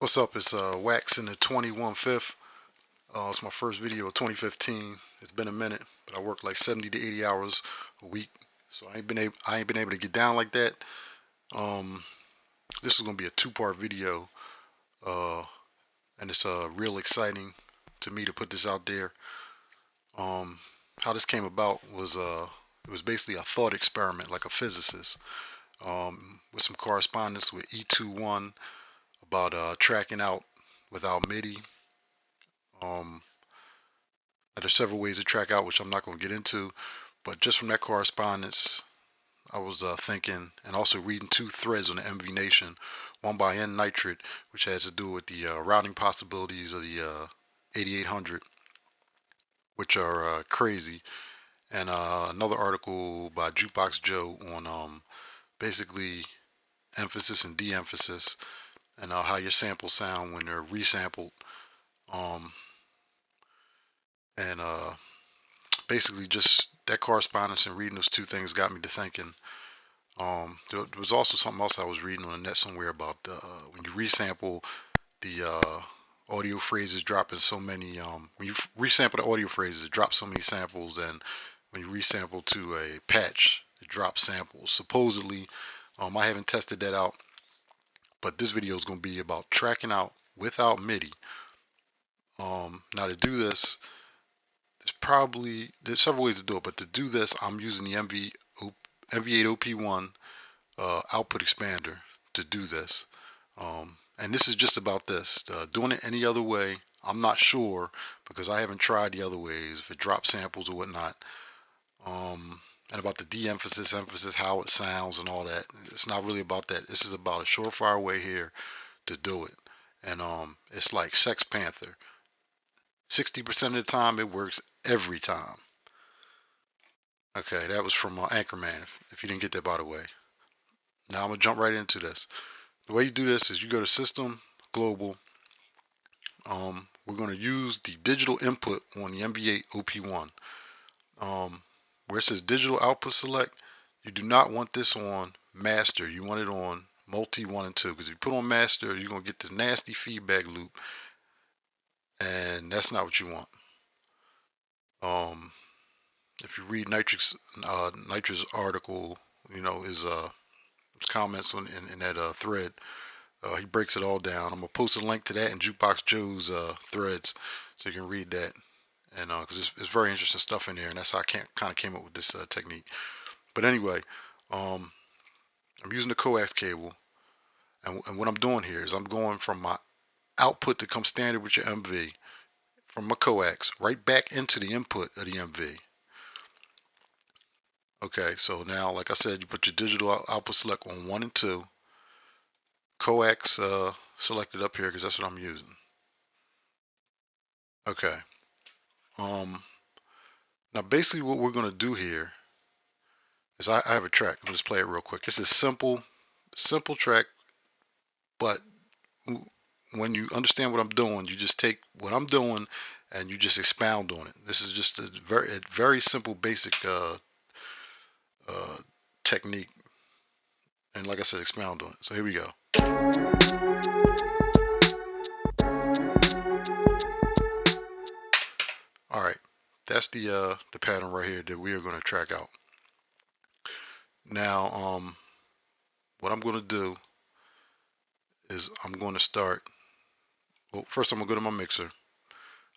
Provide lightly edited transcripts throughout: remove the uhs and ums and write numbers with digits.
What's up? It's Wax in the 21/5. It's my first video of 2015. It's been a minute, but I work like 70 to 80 hours a week, so I ain't been able to get down like that. Um, this is gonna be a two-part video, uh, and it's real exciting to me to put this out there. Um, how this came about was it was basically a thought experiment, like a physicist, with some correspondence with E21 about tracking out without midi. Um, There's several ways to track out, which I'm not going to get into, but just from that correspondence, I was thinking, and also reading two threads on the MV Nation, one by N Nitrate, which has to do with the routing possibilities of the 8800, which are crazy, and another article by Jukebox Joe on basically emphasis and de-emphasis, and how your samples sound when they're resampled, um, and basically just that correspondence and reading those two things got me to thinking. There was also something else I was reading on the net somewhere about when you resample the audio phrases dropping so many. When you resample the audio phrases, it drops so many samples, and when you resample to a patch, it drops samples. Supposedly, I haven't tested that out, but this video is going to be about tracking out without MIDI. Now to do this, there's several ways to do it, but to do this, I'm using the MV8OP1 output expander to do this. And this is just about this. Doing it any other way, I'm not sure, because I haven't tried the other ways, if it drops samples or whatnot. And about the de-emphasis, emphasis, how it sounds and all that. It's not really about that. This is about a surefire way here to do it. And it's like Sex Panther. 60% of the time it works every time. Okay, that was from Anchorman, if you didn't get that, by the way. Now I'm going to jump right into this. The way you do this is you go to System, Global. We're going to use the digital input on the MV8OP1. Where it says Digital Output Select, you do not want this on Master. You want it on Multi 1 and 2. Because if you put on Master, you're going to get this nasty feedback loop. And that's not what you want. If you read Nitrous article, his comments in that thread, he breaks it all down. I'm gonna post a link to that in Jukebox Joe's threads, so you can read that, and because it's very interesting stuff in there, and that's how I kind of came up with this technique. But anyway, I'm using the coax cable, and what I'm doing here is I'm going from my output that comes standard with your MV, from my coax right back into the input of the MV. Okay, so now, like I said, you put your digital output select on 1 and 2. Coax selected up here because that's what I'm using. Okay. Now basically what we're going to do here is I have a track. I'm just play it real quick. This is simple track, but when you understand what I'm doing, you just take what I'm doing and you just expound on it. This is just a very simple, basic technique. And like I said, expound on it. So here we go. All right, that's the pattern right here that we are going to track out. Now, what I'm going to do is I'm going to start. Well, first I'm going to go to my mixer.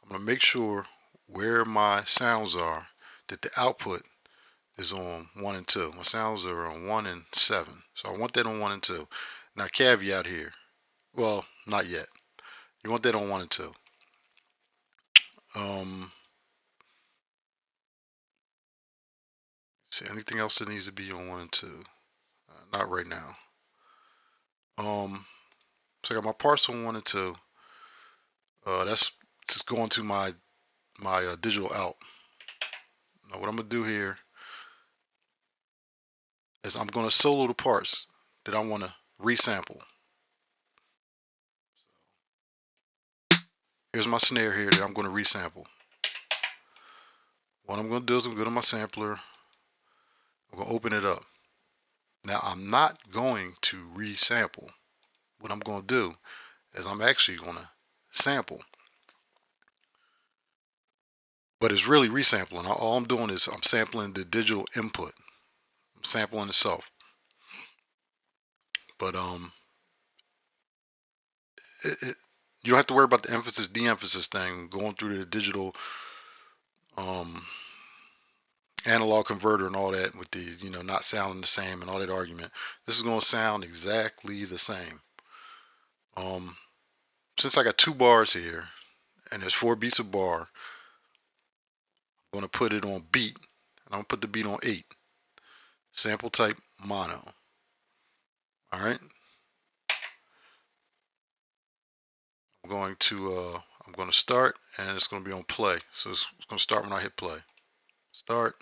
I'm going to make sure where my sounds are that the output is on 1 and 2. My sounds are on 1 and 7. So I want that on 1 and 2. Now caveat here. Well, not yet. You want that on 1 and 2. See, anything else that needs to be on 1 and 2? Not right now. So I got my parts on 1 and 2. That's just going to my digital out. Now what I'm gonna do here is I'm gonna solo the parts that I want to resample. Here's my snare here that I'm going to resample. What I'm going to do is I'm going to go to my sampler. I'm going to open it up. Now I'm not going to resample. What I'm going to do as I'm actually going to sample. But it's really resampling. All I'm doing is I'm sampling the digital input. I'm sampling itself. But you don't have to worry about the emphasis de-emphasis thing going through the digital um, analog converter and all that with the not sounding the same and all that argument. This is going to sound exactly the same. Um, since I got 2 bars here and there's 4 beats a bar, I'm going to put it on beat and I'm going to put the beat on 8. Sample type mono. Alright. I'm going to start and it's going to be on play. So it's going to start when I hit play. Start.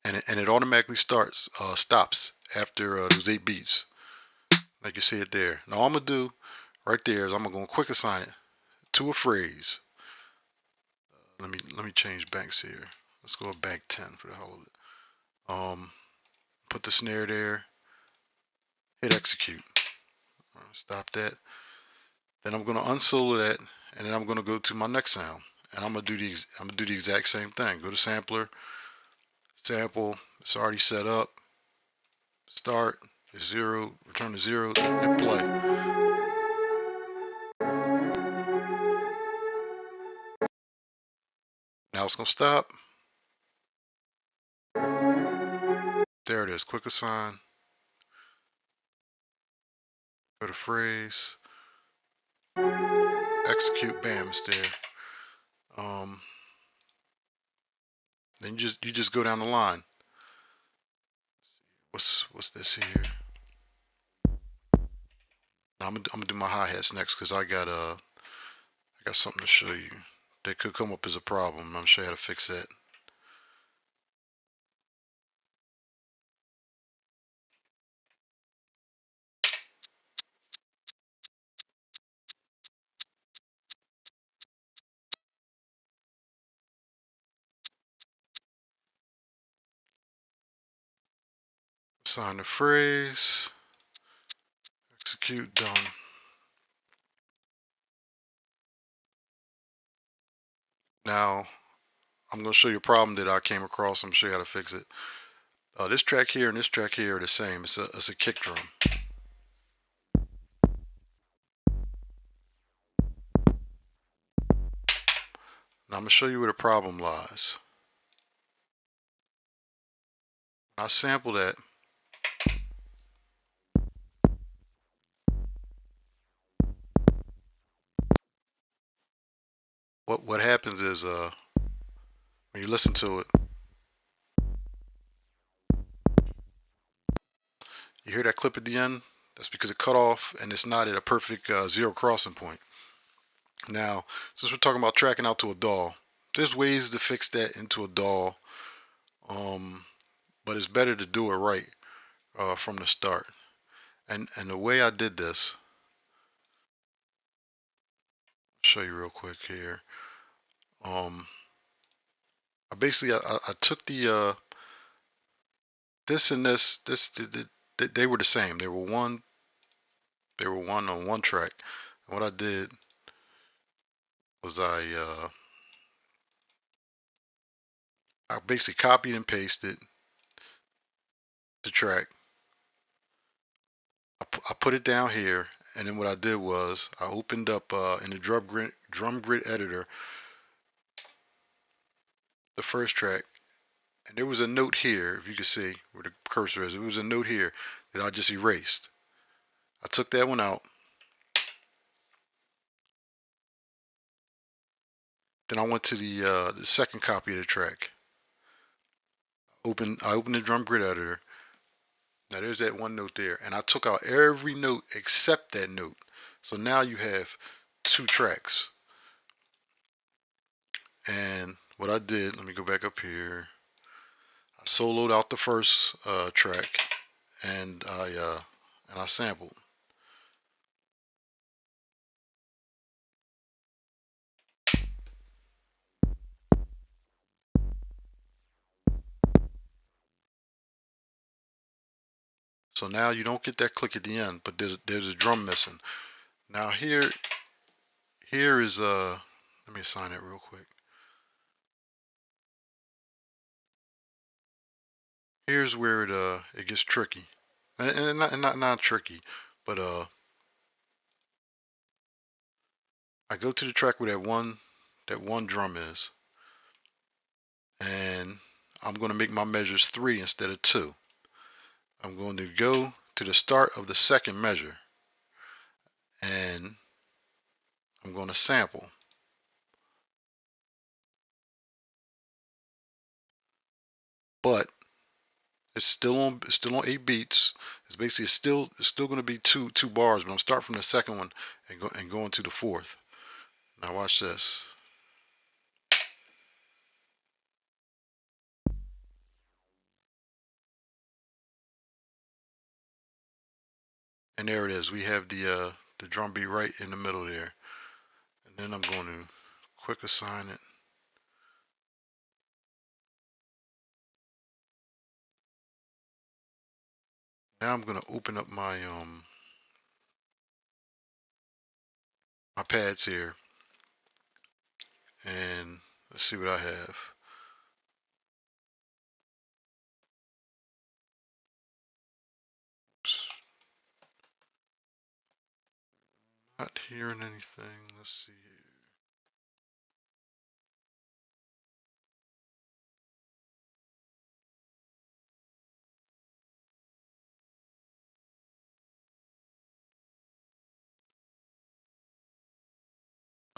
And it automatically stops after those 8 beats. Like you see it there. Now all I'm going to do right there is I'm going to quick assign it to a phrase. Let me change banks here. Let's go with bank 10 for the hell of it. Put the snare there. Hit execute. Stop that. Then I'm going to unsolo that, and then I'm going to go to my next sound, and I'm going to do the exact same thing. Go to sampler, sample. It's already set up. Start. It's 0. Return to 0. Hit play. Now it's going to stop. There it is. Quick assign. Go to phrase. Execute. Bam. It's there. Then you just go down the line. What's this here? Now I'm gonna do my hi-hats next because I got something to show you that could come up as a problem. I'm gonna show you how to fix that. Assign the phrase. Execute. Done. Now I'm gonna show you a problem that I came across. I'm gonna show you how to fix it. This track here and this track here are the same. It's a kick drum. Now I'm gonna show you where the problem lies. I sample that. What happens is when you listen to it, you hear that clip at the end. That's because it cut off and it's not at a perfect 0 crossing point. Now, since we're talking about tracking out to a DAW, there's ways to fix that into a DAW, but it's better to do it right from the start. And the way I did this, I'll show you real quick here. I basically I took the this and they were the same. They were one on one track. And what I did was I basically copied and pasted the track. I put it down here, and then what I did was I opened up in the drum grid editor the first track, and there was a note here, if you can see where the cursor is. There was a note here that I just erased. I took that one out. Then I went to the second copy of the track. I opened the drum grid editor. Now there's that one note there, and I took out every note except that note. So now you have 2 tracks. And what I did, let me go back up here. I soloed out the first track, and I sampled. So now you don't get that click at the end, but there's a drum missing. Now here is let me assign it real quick. Here's where it gets tricky, and not tricky, but I go to the track where that one drum is, and I'm going to make my measures 3 instead of 2. I'm going to go to the start of the second measure, and I'm going to sample. But it's still on 8 beats. It's basically it's still going to be two bars, but I'm starting from the second one and going to the fourth. Now watch this. And there it is. We have the drum beat right in the middle there. And then I'm going to quick assign it. Now I'm going to open up my my pads here, and let's see what I have. Oops. Not hearing anything. Let's see here.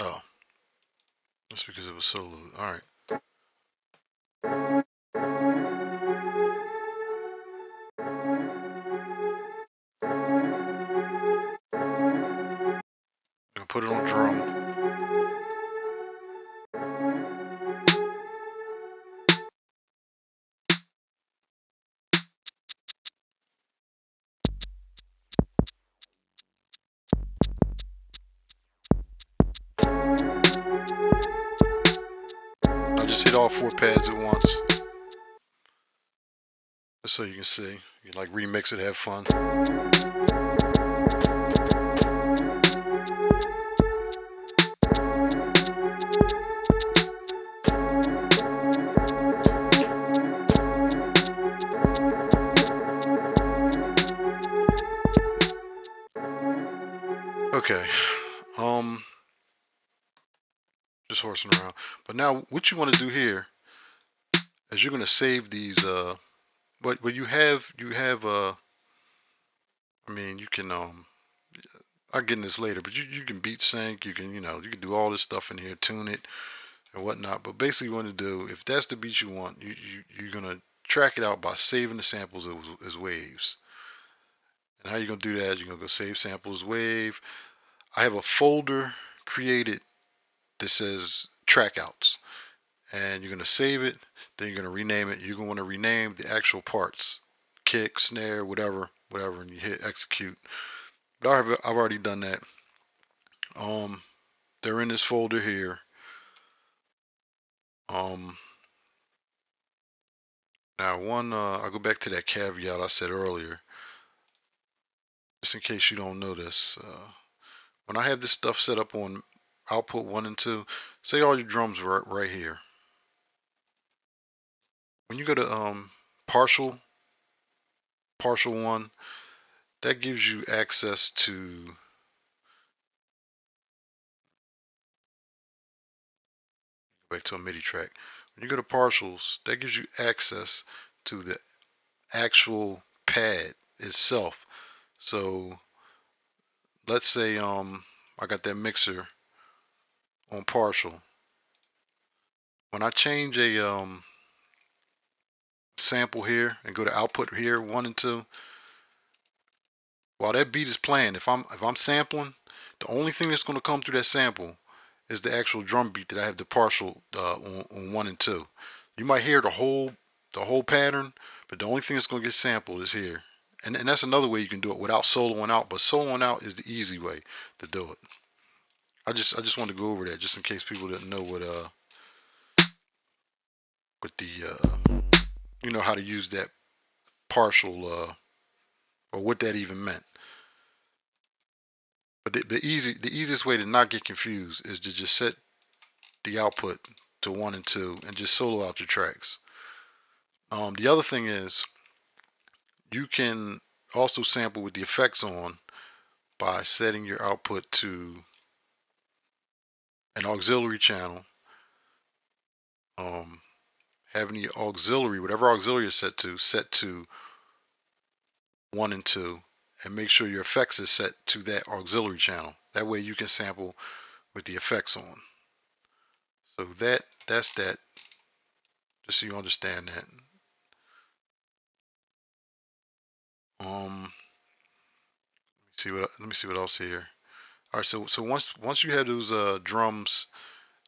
Oh, that's because it was so low. All right. I'm gonna put it on drum. I just hit all 4 pads at once, just so you can see. You can like remix it, have fun. Okay, just horsing around. But now, what you want to do here is you're gonna save these. But you have. I mean, you can I'll get in this later, but you can beat sync. You can you can do all this stuff in here, tune it and whatnot. But basically, what you want to do, if that's the beat you want, you're gonna track it out by saving the samples as waves. And how you're gonna do that? You're gonna go save samples wave. I have a folder created that says trackouts, and you're gonna save it. Then you're gonna rename it. You're gonna want to rename the actual parts, kick, snare, whatever, and you hit execute. But I've already done that. Um, they're in this folder here. Um, Now I'll go back to that caveat I said earlier, just in case you don't know this. When I have this stuff set up on output 1 and 2, say all your drums are right here. When you go to partial 1, that gives you access to back to a MIDI track. When you go to partials, that gives you access to the actual pad itself. So let's say I got that mixer on partial. When I change a sample here and go to output here 1 and 2, while that beat is playing, if I'm sampling, the only thing that's going to come through that sample is the actual drum beat that I have the partial on 1 and 2. You might hear the whole pattern, but the only thing that's going to get sampled is here. And that's another way you can do it without soloing out, but soloing out is the easy way to do it. I just wanted to go over that just in case people didn't know what the how to use that partial or what that even meant. But the easiest way to not get confused is to just set the output to 1 and 2 and just solo out your tracks. The other thing is you can also sample with the effects on by setting your output to an auxiliary channel, having the auxiliary, whatever auxiliary is set to 1 and 2, and make sure your effects is set to that auxiliary channel. That way you can sample with the effects on. So that's that, just so you understand that. Let me see what else here. All right, so once you have those drums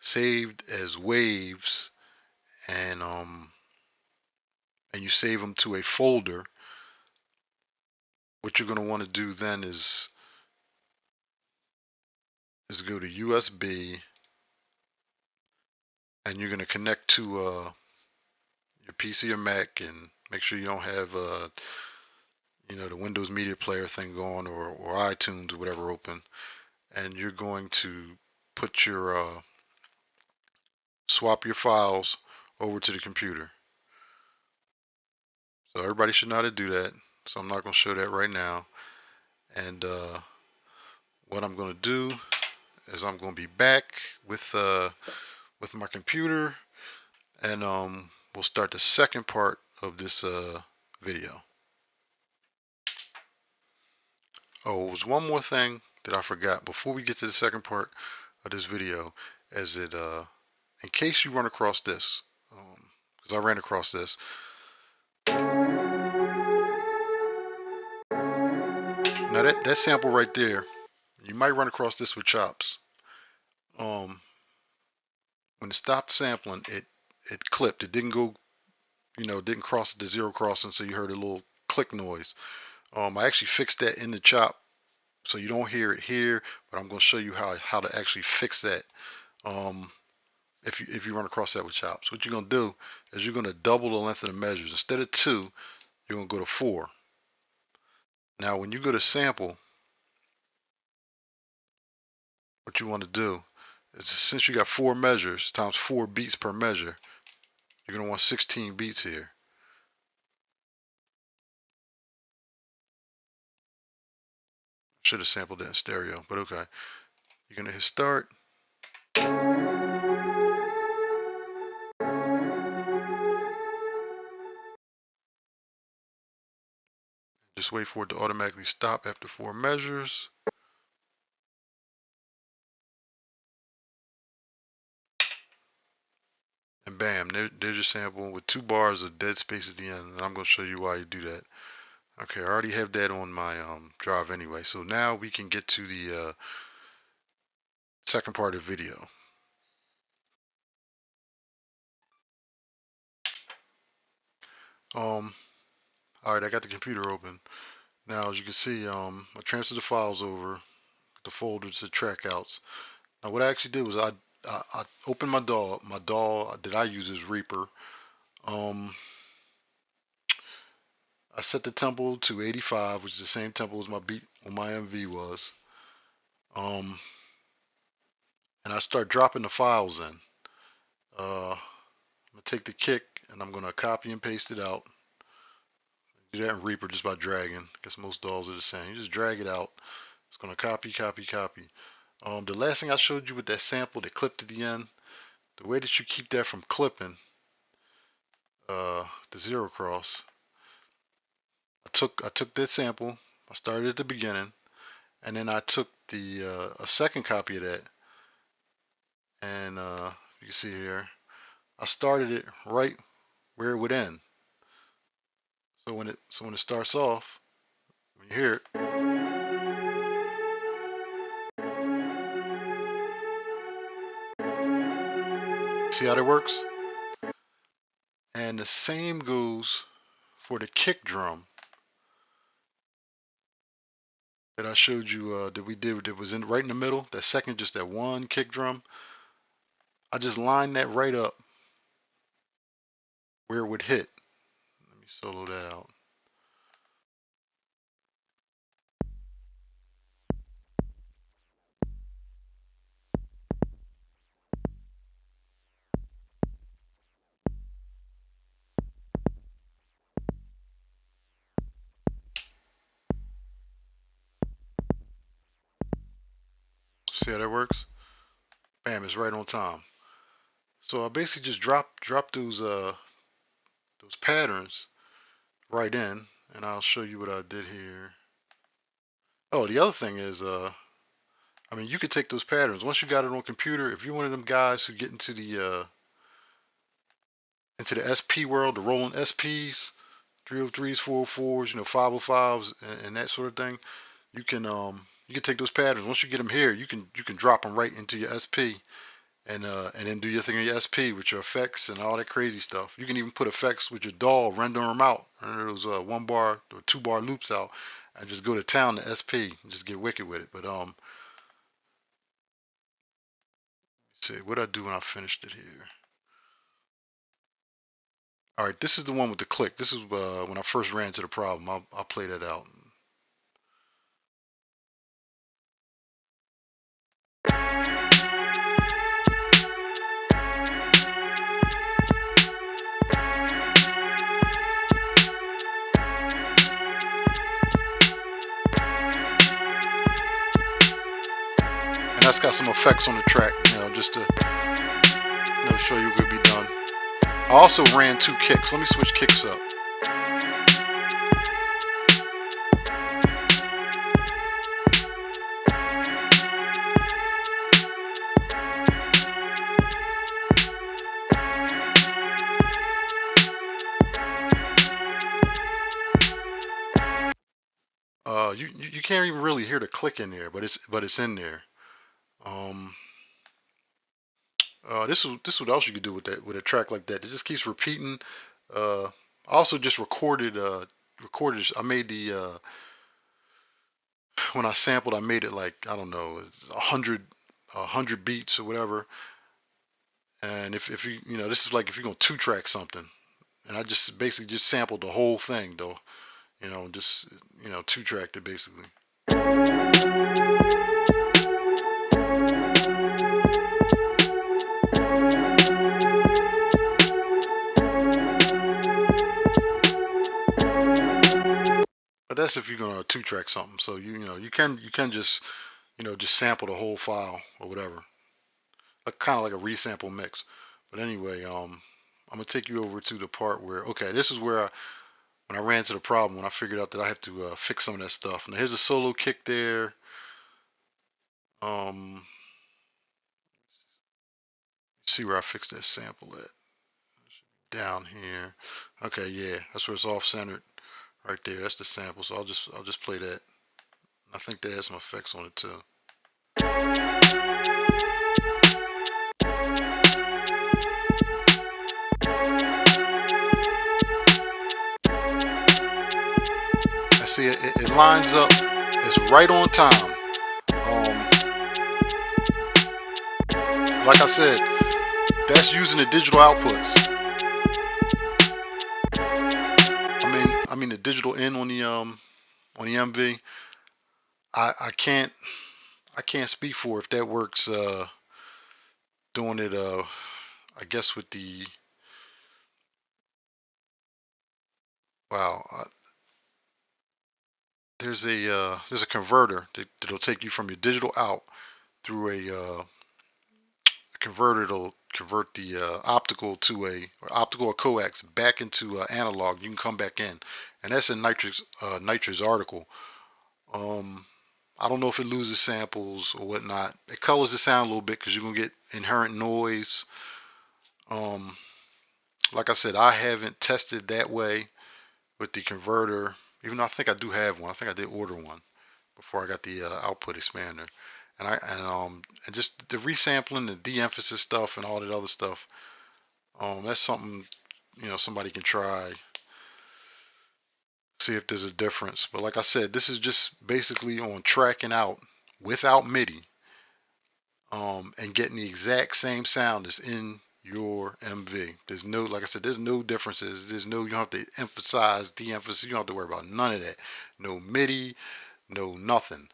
saved as waves, and and you save them to a folder, what you're going to want to do then is go to USB, and you're going to connect to your PC or Mac, and make sure you don't have the Windows Media Player thing going, or iTunes or whatever open, and you're going to put your swap your files over to the computer. So everybody should know how to do that. So I'm not going to show that right now. And what I'm going to do is I'm going to be back with my computer, and we'll start the second part of this video. Oh, there's one more thing that I forgot before we get to the second part of this video. Is it in case you run across this, because I ran across this. Now that sample right there, you might run across this with chops. When it stopped sampling, it clipped. It didn't go, it didn't cross the zero crossing, so you heard a little click noise. I actually fixed that in the chop, so you don't hear it here, but I'm going to show you how to actually fix that. If you run across that with chops, what you're going to do is you're going to double the length of the measures. Instead of 2, you're going to go to 4. Now, when you go to sample, what you want to do is, since you got 4 measures times 4 beats per measure, you're going to want 16 beats here. Should have sampled that in stereo, but okay. You're going to hit start. Just wait for it to automatically stop after 4 measures. And bam, there's your sample with 2 bars of dead space at the end. And I'm going to show you why you do that. Okay, I already have that on my drive anyway. So now we can get to the second part of the video. Alright, I got the computer open. Now, as you can see, I transferred the files over, the folders, the track outs. Now, what I actually did was I opened my DAW. My DAW that I use is Reaper. I set the tempo to 85, which is the same tempo as my beat on my MV was. And I start dropping the files in. I'm gonna take the kick and I'm gonna copy and paste it out. Do that in Reaper just by dragging. I guess most DAWs are the same. You just drag it out. It's gonna copy, copy, copy. The last thing I showed you with that sample that clipped at the end, the way that you keep that from clipping, the zero cross. I took that sample. I started at the beginning, and then I took a second copy of that, and you can see here, I started it right where it would end. So when it starts off, when you hear it, see how that works? And the same goes for the kick drum that I showed you that was right in the middle. That second, just that one kick drum. I just lined that right up where it would hit. Let me solo that out. See how that works? Bam, it's right on time. So I basically just drop those patterns right in, and I'll show you what I did here. Oh, the other thing is, I mean, you could take those patterns once you got it on computer. If you're one of them guys who get into the SP world, the rolling SPs, 303s, 404s, 505s, and that sort of thing, you can take those patterns. Once you get them here, you can drop them right into your SP, and then do your thing on your SP with your effects and all that crazy stuff. You can even put effects with your DAW, render them out, render those 1 bar or 2 bar loops out, and just go to town to SP and just get wicked with it. But see what I do when I finished it here. All right, this is the one with the click. This is when I first ran into the problem. I'll play that out. And that's got some effects on the track, just to show you what could be done. I also ran 2 kicks. Let me switch kicks up. You can't even really hear the click in there, but it's in there. Um, this is what else you could do with a track like that. It just keeps repeating. I also just recorded. I made the when I sampled, I made it like, I don't know, 100 beats or whatever. And if this is like if you're gonna 2-track something, and I just basically just sampled the whole thing though, just 2-tracked it basically. But that's if you're gonna 2-track something. So you can just sample the whole file or whatever, like kind of like a resample mix. But anyway, I'm gonna take you over to the part where, okay, this is where when I ran into the problem, when I figured out that I had to fix some of that stuff. Now here's a solo kick there. See where I fixed that sample at? Down here. Okay, yeah, that's where it's off centered, right there. That's the sample. So I'll just play that. I think that has some effects on it too. And see, it lines up. It's right on time. Like I said, that's using the digital outputs. I mean the digital in on the MV. I can't speak for if that works. Doing it I guess with the wow. There's a converter that'll take you from your digital out through a converter that'll convert the optical to or optical or coax back into analog. You can come back in, and that's in Nitro's article. I don't know if it loses samples or whatnot. It colors the sound a little bit because you're gonna get inherent noise. Like I said, I haven't tested that way with the converter, even though I think I do have one. I think I did order one before I got the output expander, and just the resampling, the de-emphasis stuff, and all that other stuff. That's something somebody can try, see if there's a difference. But like I said, this is just basically on tracking out without MIDI, and getting the exact same sound that's in your MV. There's no, like I said, there's no differences. You don't have to emphasize, de-emphasize. You don't have to worry about none of that. No MIDI, no nothing.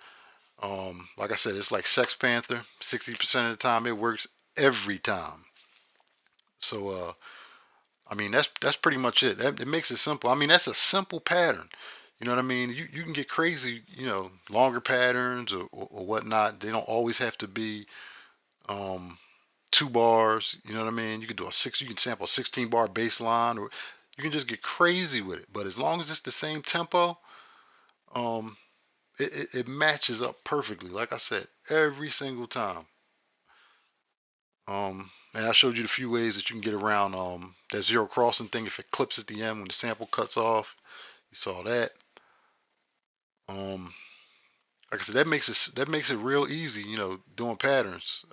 Like I said, it's like Sex Panther. 60% of the time, it works every time. So, I mean, that's pretty much it. It makes it simple. I mean, that's a simple pattern. You know what I mean? You can get crazy, longer patterns or whatnot. They don't always have to be um, 2 bars. You know what I mean? You can do you can sample a 16 bar bass line, or you can just get crazy with it. But as long as it's the same tempo, um, it matches up perfectly. Like I said, every single time. And I showed you the few ways that you can get around that zero crossing thing if it clips at the end when the sample cuts off. You saw that. Um, like I said, that makes it real easy. Doing patterns.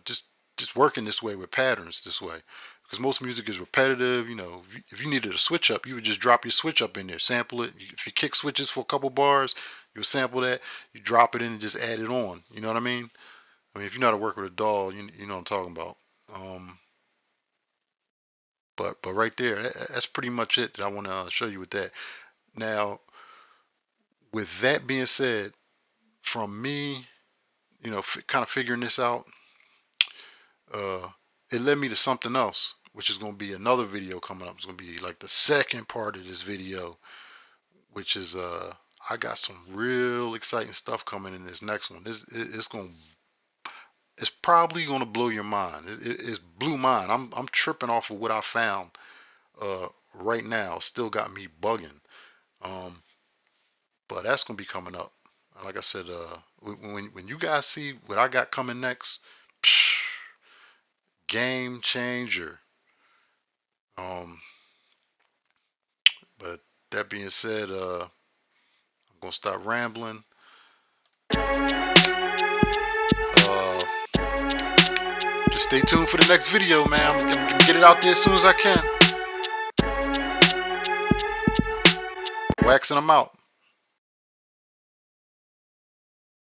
Just working this way with patterns this way. Because most music is repetitive. If you needed a switch up, you would just drop your switch up in there, sample it. If you kick switches for a couple bars, you would sample that. You drop it in and just add it on. You know what I mean? I mean, if you know how to work with a DAW, you know what I'm talking about. Um, but right there, that's pretty much it that I want to show you with that. Now, with that being said, from me, kind of figuring this out, uh, it led me to something else, which is going to be another video coming up. It's going to be like the second part of this video, which is I got some real exciting stuff coming in this next one. It's probably going to blow your mind. It's blew mine. I'm tripping off of what I found right now. Still got me bugging. Um, but that's going to be coming up. Like I said, when you guys see what I got coming next, psh, game changer. Um, but that being said, I'm gonna stop rambling. Uh, just stay tuned for the next video, man. I'm gonna get it out there as soon as I can. Waxing them out.